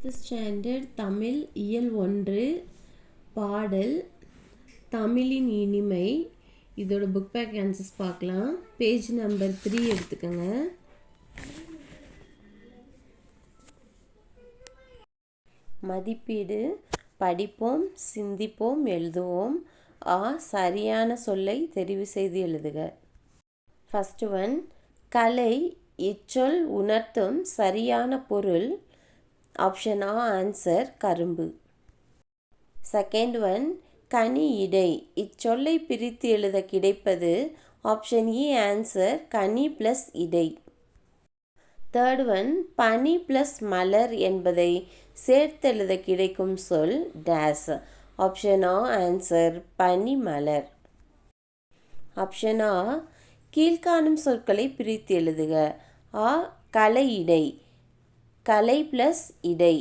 Standard Tamil இயல் 1 பாடல் தமிழின் இனிமை. இதோட புக் பேக் ஆன்சர்ஸ் பார்க்கலாம். பேஜ் நம்பர் 3 எடுத்துக்கோங்க. மதிப்பீடு. படிப்போம், சிந்திப்போம், எழுதுவோம். சரியான சொல்லை தெரிவு செய்து எழுதுக. ஃபர்ஸ்ட் ஒன், கலை இச்சொல் உணர்த்தும் சரியான பொருள். ஆப்ஷன் ஆ ஆன்சர் கரும்பு. செகண்ட் ஒன், கனி இடை இச்சொல்லை பிரித்து எழுத கிடைப்பது. ஆப்ஷன் இ ஆன்சர் கனி ப்ளஸ் இடை. தேர்ட் ஒன், பனி ப்ளஸ் மலர் என்பதை சேர்த்தெழுத கிடைக்கும் சொல் டேஸ். ஆப்ஷன் ஆ ஆன்சர் பனி மலர். ஆப்ஷன் ஆ, கீழ்காணும் சொற்களை பிரித்து எழுதுக. கலை இடை, கலை ப்ளஸ் இடை.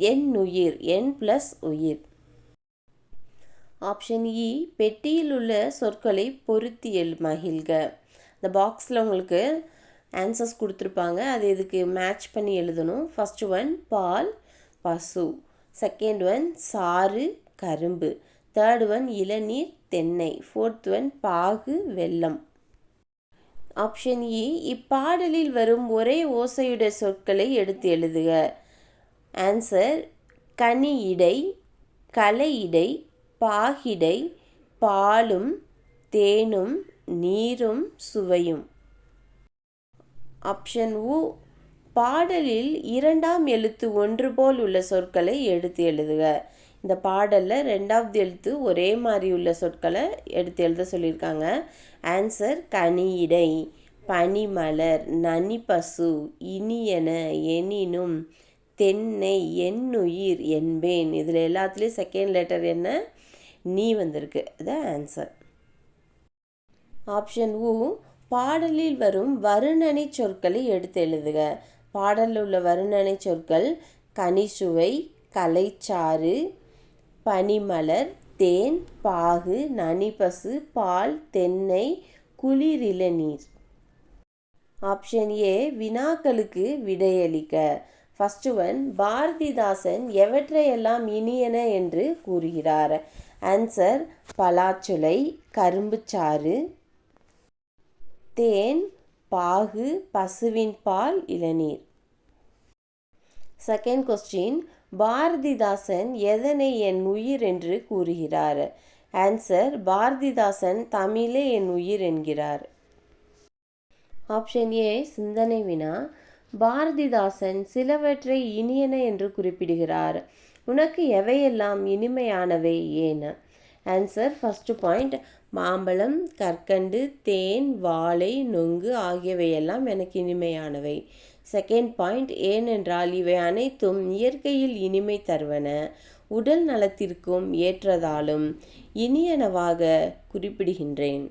எண்ணுயிர், எண் ப்ளஸ் உயிர். ஆப்ஷன் இ, பெட்டியில் உள்ள சொற்களை பொருத்தி மகிழ்க. இந்த பாக்ஸில் உங்களுக்கு ஆன்சர்ஸ் கொடுத்துருப்பாங்க, அது இதுக்கு மேட்ச் பண்ணி எழுதணும். ஃபர்ஸ்ட் ஒன், பால் பசு. செகண்ட் ஒன், சாறு கரும்பு. தேர்ட் ஒன், இளநீர் தென்னை. ஃபோர்த் ஒன், பாகு வெல்லம். ஆப்ஷன் இ, இப்பாடலில் வரும் ஒரே ஓசையுடைய சொற்களை எடுத்து எழுதுக. ஆன்சர் கனி இடை, கலை இடை, பாகிடை, பாலும் தேனும் நீரும் சுவையும். ஆப்ஷன் உ, பாடலில் இரண்டாம் எழுத்து ஒன்று போல் உள்ள சொற்களை எடுத்து எழுதுக. இந்த பாடலில் ரெண்டாவது எழுத்து ஒரே மாதிரி உள்ள சொற்களை எடுத்து எழுத சொல்லியிருக்காங்க. ஆன்சர் கனி இடை, பனிமலர், நனிப்பசு, இனியன, எனினும், தென்னை, எண்ணுயிர், என்பேன். இதில் எல்லாத்துலேயும் செகண்ட் லெட்டர் என்ன? நீ வந்திருக்கு. அது ஆன்சர். ஆப்ஷன் உ, பாடலில் வரும் வருணனை சொற்களை எடுத்து எழுதுக. பாடலில் உள்ள வருணனை சொற்கள் கனிசுவை, கலைச்சாறு, பனிமலர், தேன், பாகு, நனிப்பசு, பால், தென்னை, குளிரிளநீர். ஆப்ஷன் ஏ, வினாக்களுக்கு விடையளிக்க. ஃபர்ஸ்ட் ஒன், பாரதிதாசன் எவற்றையெல்லாம் இனியன என்று கூறுகிறார். ஆன்சர் பலாச்சுளை, கரும்புச்சாறு, தேன், பாகு, பசுவின் பால், இளநீர். செகண்ட் கொஸ்டின், பாரதிதாசன் எதனை என் உயிர் என்று கூறுகிறார். ஆன்சர் பாரதிதாசன் தமிழே என் உயிர் என்கிறார். ஆப்ஷன் ஏ சிந்தனை வினா. பாரதிதாசன் சிலவற்றை இனியன என்று குறிப்பிடுகிறார். உனக்கு எவையெல்லாம் இனிமையானவை ஏன்? ஆன்சர் ஃபர்ஸ்ட் பாயிண்ட், மாம்பழம், கற்கண்டு, தேன், வாழை, நொங்கு ஆகியவையெல்லாம் எனக்கு இனிமையானவை. செகண்ட் பாயிண்ட், ஏனென்றால் இவை அனைத்தும் இயற்கையில் இனிமை தருவன, உடல் நலத்திற்கும் ஏற்றதாலும் இனியனவாக குறிப்பிடுகின்றேன்.